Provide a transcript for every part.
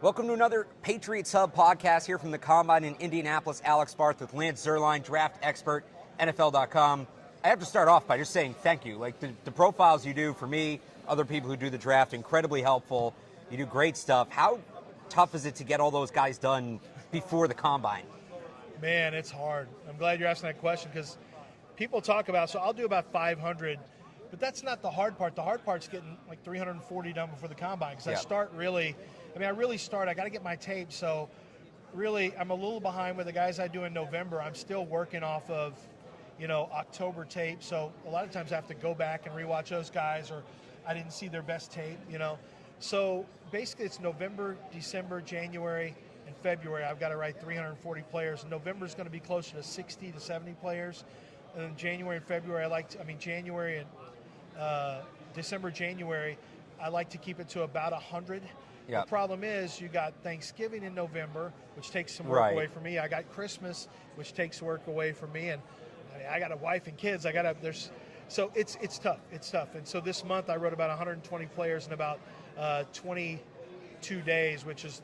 Welcome to another Patriots Hub Podcast here from the Combine in Indianapolis. Alex Barth with Lance Zierlein, draft expert, NFL.com. I have to start off by just saying thank you. Like the profiles you do for me, other people who do the draft, incredibly helpful. You do great stuff. How tough is it to get all those guys done before the Combine? Man, it's hard. I'm glad you're asking that question because people talk about, so I'll do about 500, but that's not the hard part. The hard part's getting like 340 done before the Combine because I really start, I got to get my tape, so really I'm a little behind with the guys I do in November. I'm still working off of, October tape, so a lot of times I have to go back and rewatch those guys, or I didn't see their best tape, So basically it's November, December, January, and February. I've got to write 340 players. November is going to be closer to 60 to 70 players. And then January and February, January and December, January, I like to keep it to about 100. Yep. The problem is you got Thanksgiving in November, which takes some work away from me. I got Christmas, which takes work away from me, and I got a wife and kids. So it's tough. It's tough. And so this month I wrote about 120 players in about 22 days, which was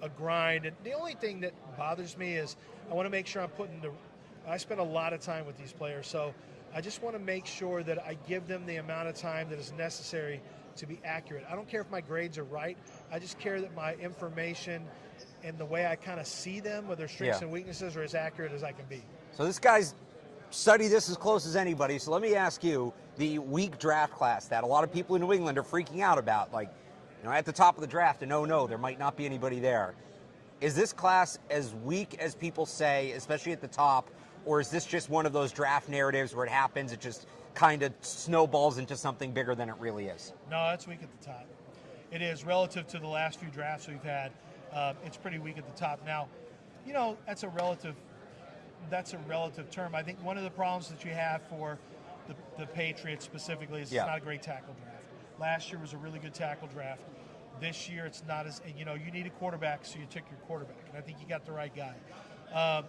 a grind. And the only thing that bothers me is I want to make sure I spend a lot of time with these players, so I just want to make sure that I give them the amount of time that is necessary to be accurate. I don't care if my grades are right. I just care that my information and the way I kind of see them, with their strengths and weaknesses, are as accurate as I can be. So this guy's studied this as close as anybody. So let me ask you, the weak draft class that a lot of people in New England are freaking out about, at the top of the draft, and no, there might not be anybody there. Is this class as weak as people say, especially at the top, or is this just one of those draft narratives where it happens, it just kind of snowballs into something bigger than it really is? No, it's weak at the top. It is, relative to the last few drafts we've had. It's pretty weak at the top. Now, that's a relative term. I think one of the problems that you have for the Patriots specifically is it's not a great tackle draft. Last year was a really good tackle draft. This year it's not as, you need a quarterback, so you took your quarterback, and I think you got the right guy.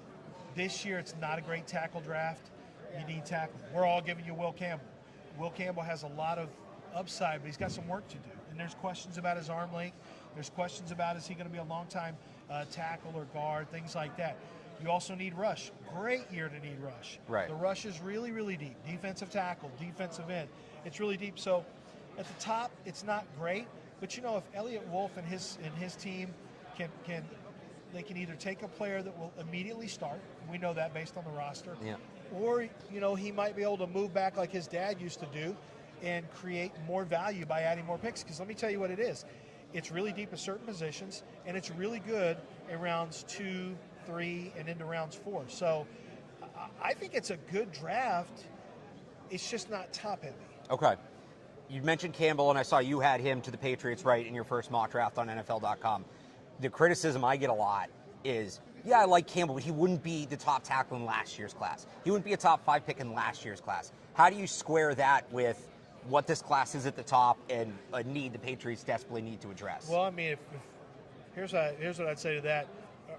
This year it's not a great tackle draft. You need tackle. We're all giving you Will Campbell. Will Campbell has a lot of upside, but he's got some work to do. And there's questions about his arm length. There's questions about, is he going to be a long-time tackle or guard, things like that. You also need rush. Great year to need rush. Right. The rush is really, really deep. Defensive tackle, defensive end. It's really deep. So at the top, it's not great. But if Elliott Wolf and his team can either take a player that will immediately start. We know that based on the roster. Yeah. Or, he might be able to move back like his dad used to do and create more value by adding more picks. Because let me tell you what it is. It's really deep at certain positions, and it's really good in rounds 2, 3, and into rounds 4. So I think it's a good draft. It's just not top-heavy. Okay. You mentioned Campbell, and I saw you had him to the Patriots right in your first mock draft on NFL.com. The criticism I get a lot is, I like Campbell, but he wouldn't be the top tackle in last year's class. He wouldn't be a top 5 pick in last year's class. How do you square that with what this class is at the top and a need the Patriots desperately need to address? Well, here's what I'd say to that.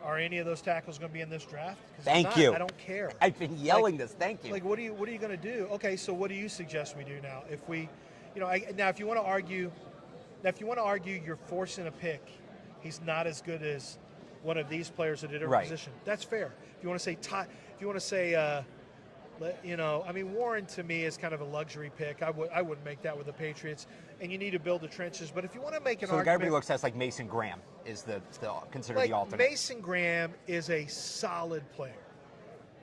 Are any of those tackles going to be in this draft? Thank you. I don't care. I've been yelling this. Thank you. What are you going to do? Okay, so what do you suggest we do now? If we, now if you want to argue, you're forcing a pick. He's not as good as one of these players that did a position. That's fair. If you want to say, Warren to me is kind of a luxury pick. I wouldn't make that with the Patriots. And you need to build the trenches. But if you want to make an argument, so the guy looks at like Mason Graham is considered the alternate. Mason Graham is a solid player.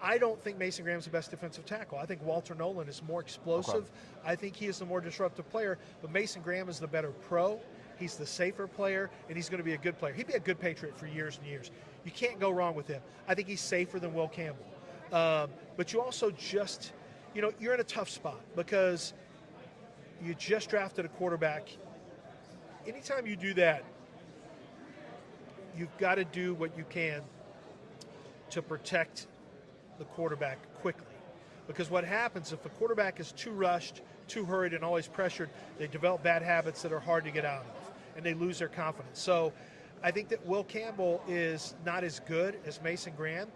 I don't think Mason Graham's the best defensive tackle. I think Walter Nolan is more explosive. Okay. I think he is the more disruptive player. But Mason Graham is the better pro. He's the safer player, and he's going to be a good player. He'd be a good Patriot for years and years. You can't go wrong with him. I think he's safer than Will Campbell. But you also just, you're in a tough spot because you just drafted a quarterback. Anytime you do that, you've got to do what you can to protect the quarterback quickly. Because what happens if a quarterback is too rushed, too hurried, and always pressured, they develop bad habits that are hard to get out of, and they lose their confidence. So I think that Will Campbell is not as good as Mason Graham,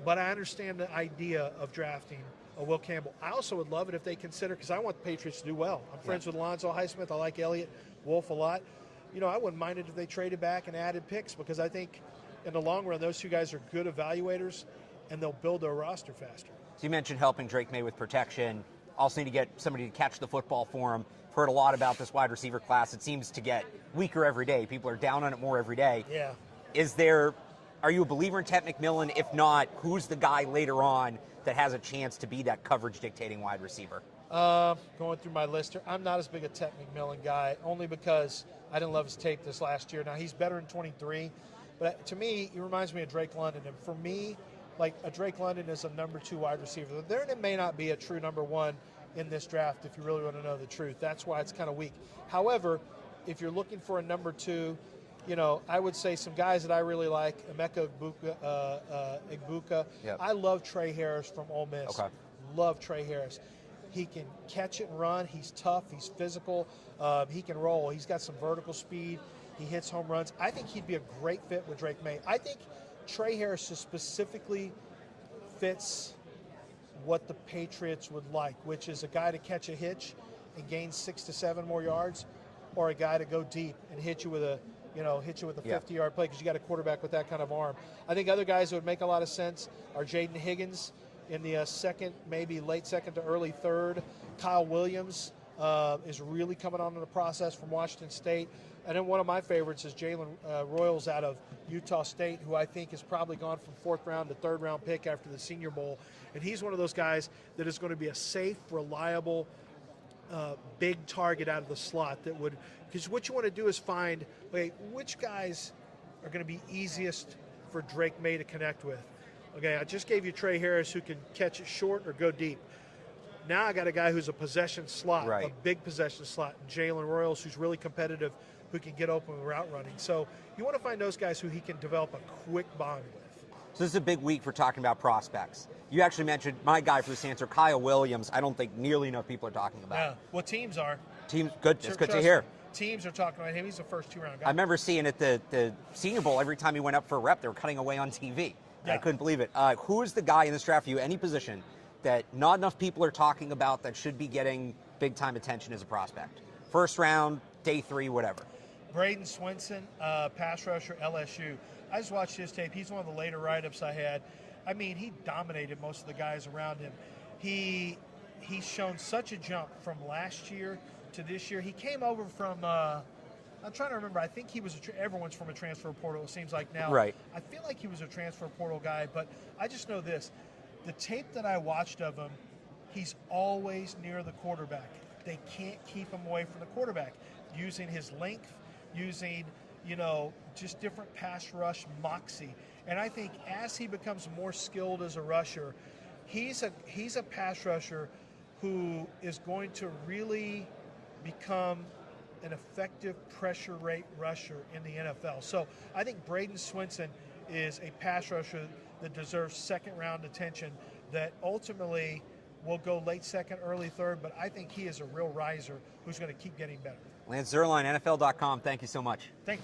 but I understand the idea of drafting a Will Campbell. I also would love it if they consider, because I want the Patriots to do well. I'm friends with Alonzo Highsmith. I like Elliott Wolf a lot. I wouldn't mind it if they traded back and added picks, because I think in the long run, those two guys are good evaluators, and they'll build their roster faster. So you mentioned helping Drake May with protection. Also need to get somebody to catch the football for him. Heard a lot about this wide receiver class. It seems to get weaker every day. People are down on it more every day. Yeah. Are you a believer in Ted McMillan? If not, who's the guy later on that has a chance to be that coverage dictating wide receiver? Going through my list here, I'm not as big a Ted McMillan guy, only because I didn't love his tape this last year. Now, he's better in 23, but to me, he reminds me of Drake London. And for me, like, a Drake London is a number 2 wide receiver. There may not be a true number 1 in this draft, if you really want to know the truth. That's why it's kind of weak. However, if you're looking for a number 2, I would say some guys that I really like, Emeka Egbuka. Yep. I love Trey Harris from Ole Miss. Okay. Love Trey Harris. He can catch it and run. He's tough. He's physical. He can roll. He's got some vertical speed. He hits home runs. I think he'd be a great fit with Drake May. I think Trey Harris specifically fits what the Patriots would like, which is a guy to catch a hitch and gain 6 to 7 more yards, or a guy to go deep and hit you with a 50-yard play, because you got a quarterback with that kind of arm. I think other guys that would make a lot of sense are Jaden Higgins in the second, maybe late second to early third. Kyle Williams is really coming on in the process from Washington State. And then one of my favorites is Jalen Royals out of Utah State, who I think has probably gone from 4th round to 3rd round pick after the Senior Bowl. And he's one of those guys that is going to be a safe, reliable, big target out of the slot that would, because what you want to do is find, which guys are going to be easiest for Drake May to connect with. Okay, I just gave you Trey Harris, who can catch it short or go deep. Now I got a guy who's a possession slot, right, a big possession slot, Jalen Royals, who's really competitive, who can get open with route running. So you want to find those guys who he can develop a quick bond with. So this is a big week for talking about prospects. You actually mentioned my guy for this answer, Kyle Williams. I don't think nearly enough people are talking about. Yeah, well, teams are. Teams, good. It's good to hear. Teams are talking about him. He's a first 2-round guy. I remember seeing at the Senior Bowl, every time he went up for a rep, they were cutting away on TV. Yeah. I couldn't believe it. Who is the guy in this draft for you, any position, that not enough people are talking about that should be getting big-time attention as a prospect? First round, day 3, whatever. Braden Swinson, pass rusher, LSU. I just watched his tape. He's one of the later write-ups I had. I mean, he dominated most of the guys around him. He's shown such a jump from last year to this year. He came over from, I'm trying to remember, I think he was, everyone's from a transfer portal, it seems like now. Right. I feel like he was a transfer portal guy, but I just know this. The tape that I watched of him, he's always near the quarterback. They can't keep him away from the quarterback, using his length, using, just different pass rush moxie. And I think as he becomes more skilled as a rusher, he's a pass rusher who is going to really become an effective pressure rate rusher in the NFL. So I think Braden Swinson is a pass rusher that deserves 2nd round attention, that ultimately will go late 2nd, early 3rd, but I think he is a real riser who's going to keep getting better. Lance Zierlein, NFL.com. Thank you so much. Thanks.